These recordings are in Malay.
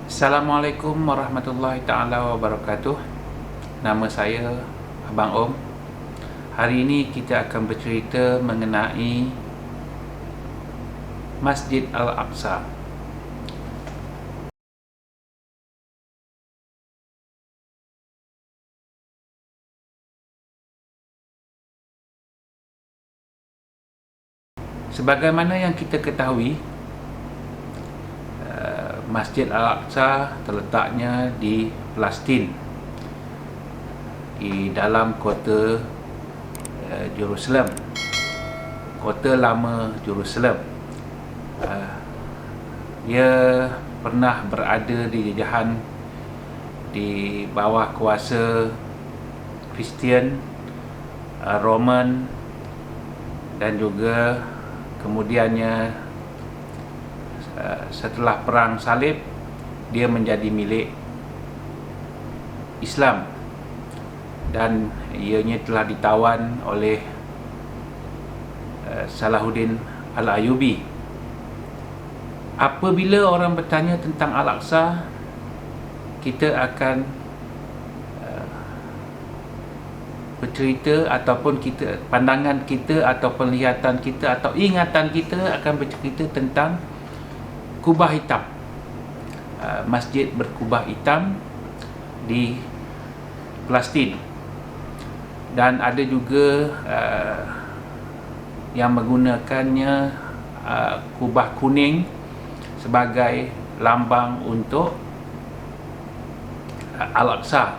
Assalamualaikum warahmatullahi taala wabarakatuh. Nama saya Abang Om. Hari ini kita akan bercerita mengenai Masjid Al-Aqsa. Sebagaimana yang kita ketahui, Masjid Al-Aqsa terletaknya di Palestin, di dalam kota Jerusalem, kota lama Jerusalem. Dia pernah berada di jajahan di bawah kuasa Kristian, Roman, dan juga kemudiannya setelah perang salib dia menjadi milik Islam dan ianya telah ditawan oleh Salahuddin Al-Ayyubi. Apabila orang bertanya tentang Al-Aqsa, kita akan bercerita ataupun pandangan kita atau penglihatan kita atau ingatan kita akan bercerita tentang kubah hitam, masjid berkubah hitam di Palestin. Dan ada juga yang menggunakannya kubah kuning sebagai lambang untuk Al-Aqsa.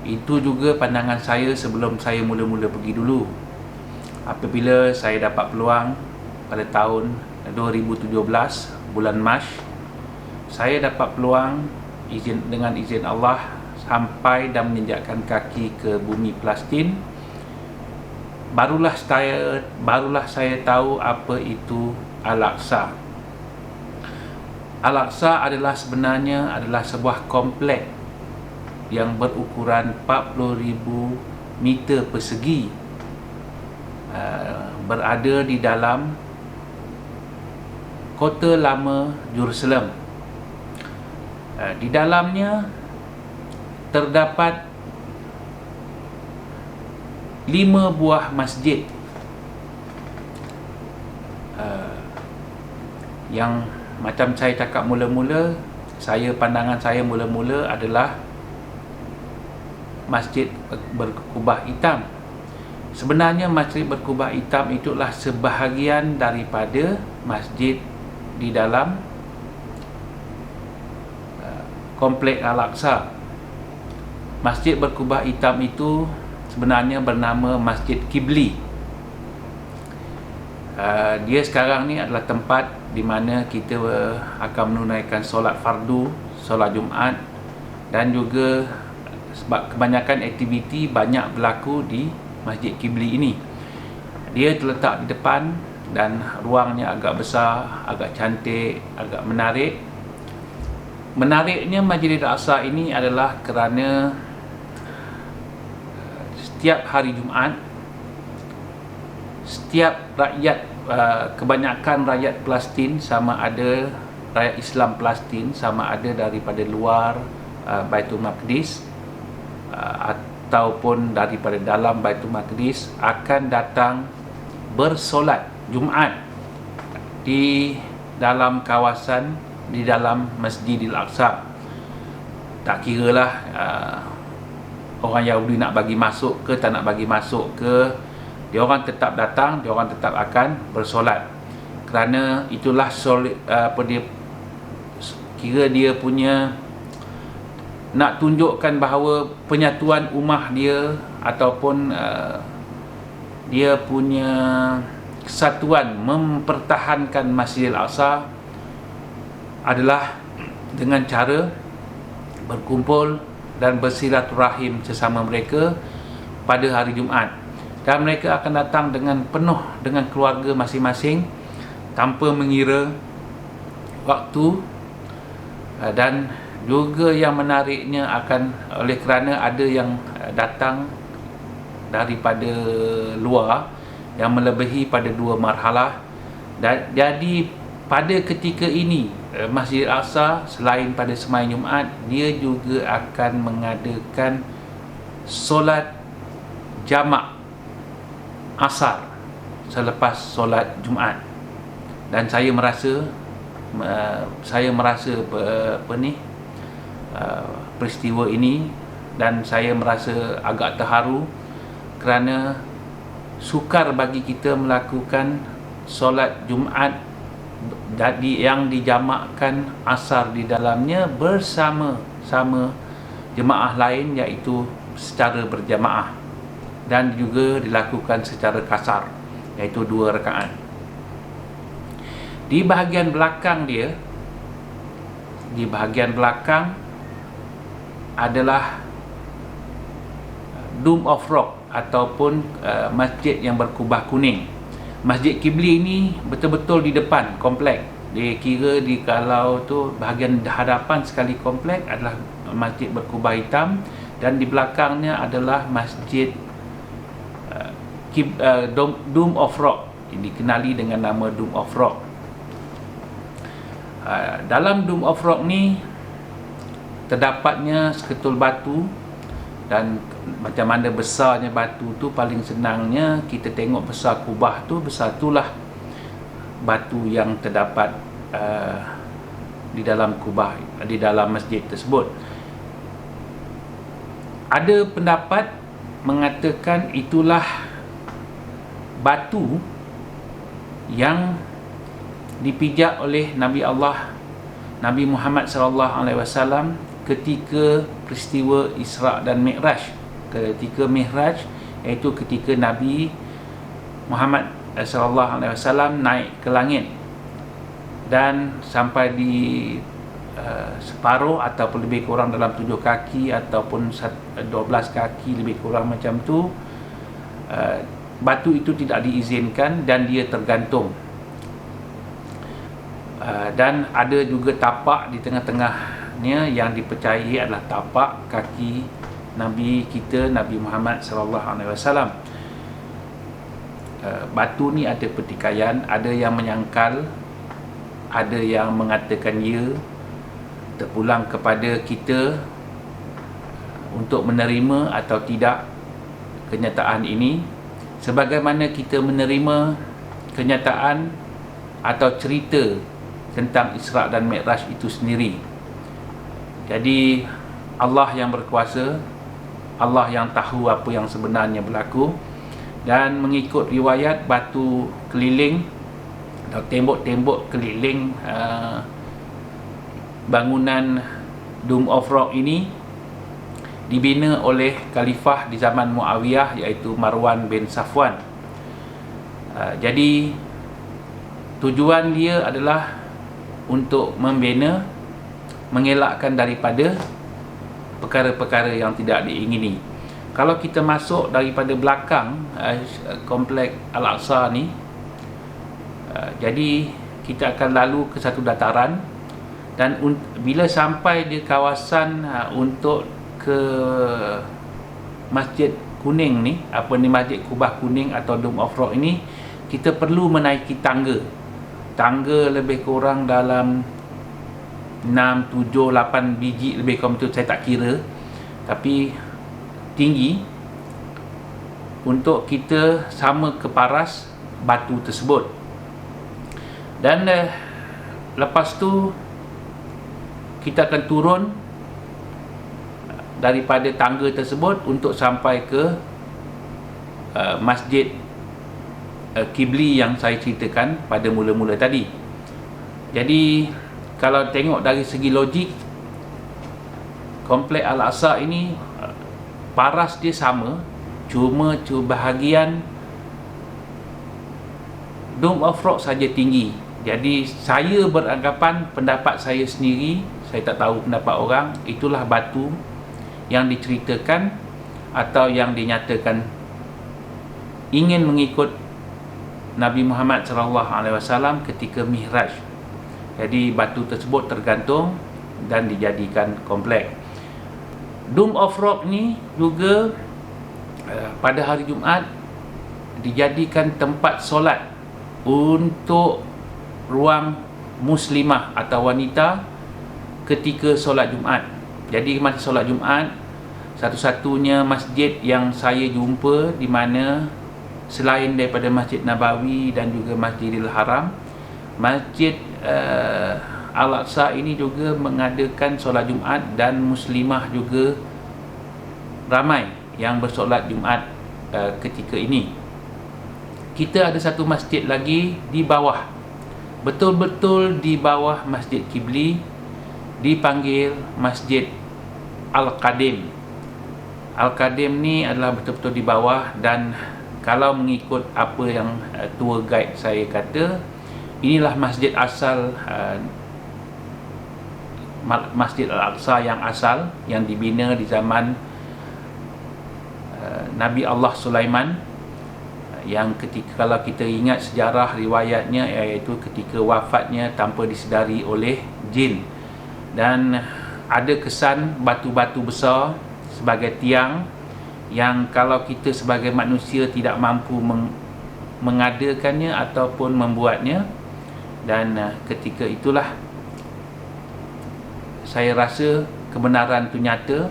Itu juga pandangan saya sebelum saya mula-mula pergi dulu. Apabila saya dapat peluang pada tahun 2017 bulan Mac, saya dapat peluang dengan izin Allah sampai dan menginjakkan kaki ke bumi Palestin. Barulah saya tahu apa itu Al-Aqsa. Al-Aqsa sebenarnya adalah sebuah komplek yang berukuran 40,000 meter persegi, berada di dalam kota lama Jerusalem. Di dalamnya terdapat 5 buah masjid yang macam saya cakap mula-mula, pandangan saya mula-mula adalah masjid berkubah hitam. Sebenarnya masjid berkubah hitam itulah sebahagian daripada masjid di dalam komplek Al-Aqsa. Masjid berkubah hitam itu sebenarnya bernama Masjid Qibli. Dia sekarang ni adalah tempat di mana kita akan menunaikan solat fardu, solat Jumaat, dan juga sebab kebanyakan aktiviti banyak berlaku di Masjid Qibli ini. Dia terletak di depan dan ruangnya agak besar, agak cantik, agak menarik. Menariknya Masjid Al-Aqsa ini adalah kerana setiap hari Jumaat, setiap rakyat, kebanyakan rakyat Palestin, sama ada rakyat Islam Palestin, sama ada daripada luar Baitul Maqdis ataupun daripada dalam Baitul Maqdis, akan datang bersolat Jumaat di dalam kawasan, di dalam Masjidil Aqsa. Tak kiralah orang Yahudi nak bagi masuk ke tak nak bagi masuk ke, dia orang tetap datang, dia orang tetap akan bersolat. Kerana itulah dia punya nak tunjukkan bahawa penyatuan ummah dia ataupun dia punya kesatuan mempertahankan Masjidil Aqsa adalah dengan cara berkumpul dan bersilaturahim sesama mereka pada hari Jumaat. Dan mereka akan datang dengan penuh dengan keluarga masing-masing tanpa mengira waktu. Dan juga yang menariknya oleh kerana ada yang datang daripada luar yang melebihi pada 2 marhalah, dan jadi pada ketika ini Masjid Al-Aqsa selain pada sembahyang Jumaat, dia juga akan mengadakan solat jamak asar selepas solat Jumaat. Dan saya merasa peristiwa ini, dan saya merasa agak terharu kerana sukar bagi kita melakukan solat Jumaat yang dijamakkan asar di dalamnya bersama-sama jemaah lain, iaitu secara berjamaah, dan juga dilakukan secara kasar, iaitu 2 rakaat. Di bahagian belakang dia, di bahagian belakang adalah Dome of Rock ataupun masjid yang berkubah kuning. Masjid Qibli ini betul-betul di depan komplek. Dia kira kalau tu bahagian hadapan sekali komplek adalah masjid berkubah hitam, dan di belakangnya adalah masjid Dome of Rock, dikenali dengan nama Dome of Rock. Dalam Dome of Rock ni terdapatnya seketul batu, dan macam mana besarnya batu tu, paling senangnya kita tengok besar kubah tu, besar itulah batu yang terdapat di dalam kubah, di dalam masjid tersebut. Ada pendapat mengatakan itulah batu yang dipijak oleh Nabi Allah, Nabi Muhammad SAW ketika peristiwa Isra' dan Mi'raj. Ketika Mi'raj, iaitu ketika Nabi Muhammad SAW naik ke langit dan sampai di separuh ataupun lebih kurang dalam 7 kaki ataupun 12 kaki lebih kurang macam tu, batu itu tidak diizinkan dan dia tergantung. Dan ada juga tapak di tengah-tengahnya yang dipercayai adalah tapak kaki Nabi kita, Nabi Muhammad SAW. Batu ni ada pertikaian, ada yang menyangkal, ada yang mengatakan ya, terpulang kepada kita untuk menerima atau tidak kenyataan ini, sebagaimana kita menerima kenyataan atau cerita tentang Isra' dan Mi'raj itu sendiri. Jadi Allah yang berkuasa, Allah yang tahu apa yang sebenarnya berlaku. Dan mengikut riwayat, batu keliling atau tembok-tembok keliling bangunan Dome of Rock ini dibina oleh khalifah di zaman Muawiyah, iaitu Marwan bin Safwan. Jadi tujuan dia adalah untuk membina, mengelakkan daripada perkara-perkara yang tidak diingini. Kalau kita masuk daripada belakang komplek Al-Aqsa ni, jadi kita akan lalu ke satu dataran, dan bila sampai di kawasan untuk ke Masjid Kuning ni, Masjid Kubah Kuning atau Dome of Rock ini, kita perlu menaiki tangga lebih kurang dalam 6, 7, 8 biji lebih kurang tu, saya tak kira, tapi tinggi untuk kita sama ke paras batu tersebut. Dan lepas tu kita akan turun daripada tangga tersebut untuk sampai ke Masjid Qibli yang saya ceritakan pada mula-mula tadi. Jadi kalau tengok dari segi logik, komplek Al-Aqsa ini paras dia sama, cuma bahagian Dome of Rock saja tinggi. Jadi saya beranggapan, pendapat saya sendiri, saya tak tahu pendapat orang, itulah batu yang diceritakan atau yang dinyatakan ingin mengikut Nabi Muhammad SAW ketika Mi'raj. Jadi batu tersebut tergantung dan dijadikan komplek. Dome of Rock ni juga pada hari Jumaat dijadikan tempat solat untuk ruang muslimah atau wanita ketika solat Jumaat. Jadi masa solat Jumaat, satu-satunya masjid yang saya jumpa di mana selain daripada Masjid Nabawi dan juga Masjidil Haram, Masjid Al-Aqsa ini juga mengadakan solat Jumaat, dan muslimah juga ramai yang bersolat Jumaat ketika ini. Kita ada satu masjid lagi di bawah, betul-betul di bawah Masjid Qibli, dipanggil Masjid Al-Qadim. Al-Qadim ni adalah betul-betul di bawah, dan kalau mengikut apa yang tour guide saya kata, inilah masjid asal Masjid Al-Aqsa yang asal, yang dibina di zaman Nabi Allah Sulaiman, yang ketika, kalau kita ingat sejarah riwayatnya, iaitu ketika wafatnya tanpa disedari oleh jin, dan ada kesan batu-batu besar sebagai tiang yang kalau kita sebagai manusia tidak mampu mengadakannya ataupun membuatnya. Dan ketika itulah saya rasa kebenaran itu nyata,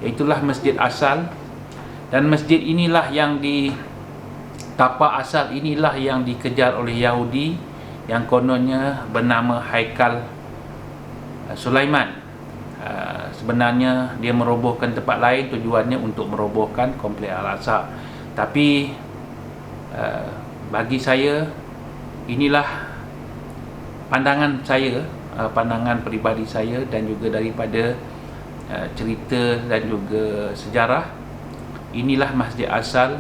iaitulah masjid asal. Dan masjid inilah yang tapak asal inilah yang dikejar oleh Yahudi, yang kononnya bernama Haikal Sulaiman. Sebenarnya dia merobohkan tempat lain, tujuannya untuk merobohkan kompleks Al-Aqsa. Tapi bagi saya, inilah pandangan saya, pandangan peribadi saya, dan juga daripada cerita dan juga sejarah, inilah masjid asal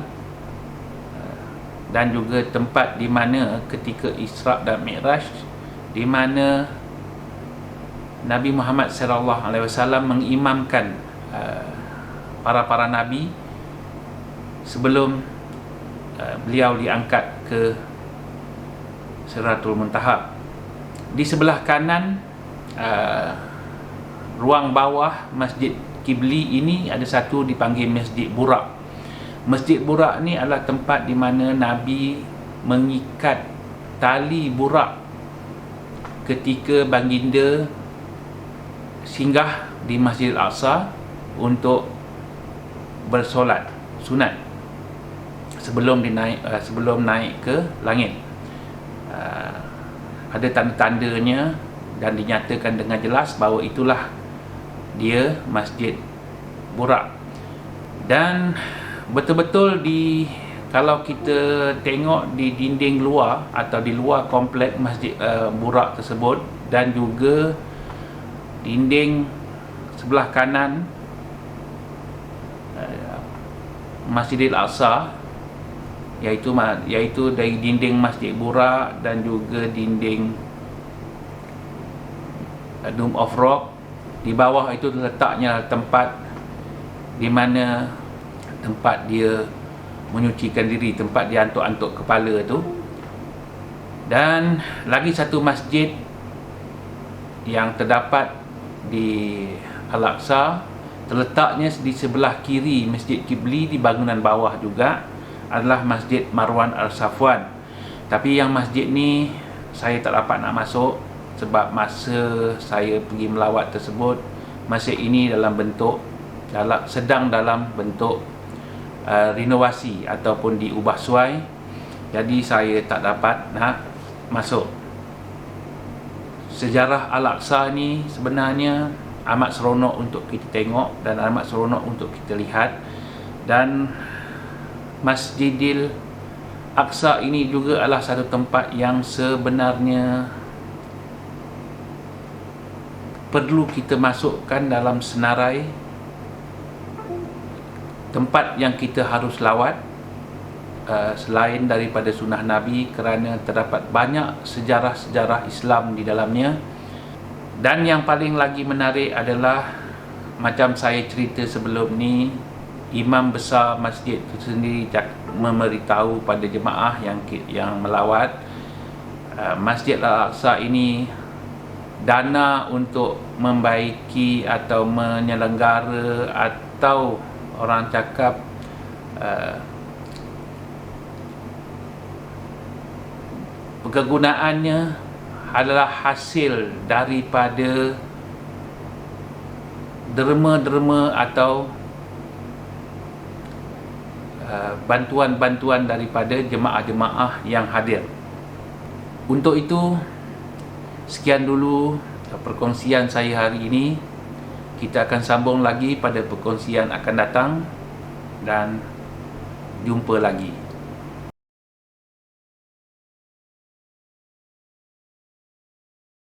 dan juga tempat di mana ketika Isra dan Mi'raj, di mana Nabi Muhammad SAW mengimamkan para nabi sebelum beliau diangkat ke Sidratul Muntaha. Di sebelah kanan ruang bawah Masjid Qibli ini ada satu dipanggil Masjid Buraq. Masjid Buraq ni adalah tempat di mana Nabi mengikat tali Buraq ketika baginda singgah di Masjid Al-Aqsa untuk bersolat sunat sebelum naik ke langit. Ada tanda-tandanya dan dinyatakan dengan jelas bahawa itulah dia Masjid Buraq. Dan betul-betul kalau kita tengok di dinding luar atau di luar kompleks Masjid Buraq tersebut, dan juga dinding sebelah kanan Masjidil Aqsa, iaitu dari dinding Masjid Buraq dan juga dinding Dome of Rock, di bawah itu letaknya tempat di mana tempat dia menyucikan diri, tempat dia antuk-antuk kepala tu. Dan lagi satu masjid yang terdapat di Al-Aqsa, terletaknya di sebelah kiri Masjid Qibli, di bangunan bawah juga, adalah Masjid Marwan Al-Safwan. Tapi yang masjid ni saya tak dapat nak masuk sebab masa saya pergi melawat tersebut, masjid ini sedang dalam bentuk renovasi ataupun diubah suai. Jadi saya tak dapat nak masuk. Sejarah Al-Aqsa ni sebenarnya amat seronok untuk kita tengok dan amat seronok untuk kita lihat. Dan Masjidil Aqsa ini juga adalah satu tempat yang sebenarnya perlu kita masukkan dalam senarai tempat yang kita harus lawat selain daripada sunnah Nabi, kerana terdapat banyak sejarah-sejarah Islam di dalamnya. Dan yang paling lagi menarik adalah, macam saya cerita sebelum ni, imam besar masjid itu sendiri memberitahu pada jemaah yang melawat, Masjid Al-Aqsa ini dana untuk membaiki atau menyelenggara, atau orang cakap kegunaannya adalah hasil daripada derma-derma atau bantuan-bantuan daripada jemaah-jemaah yang hadir. Untuk itu, sekian dulu perkongsian saya hari ini. Kita akan sambung lagi pada perkongsian akan datang dan jumpa lagi.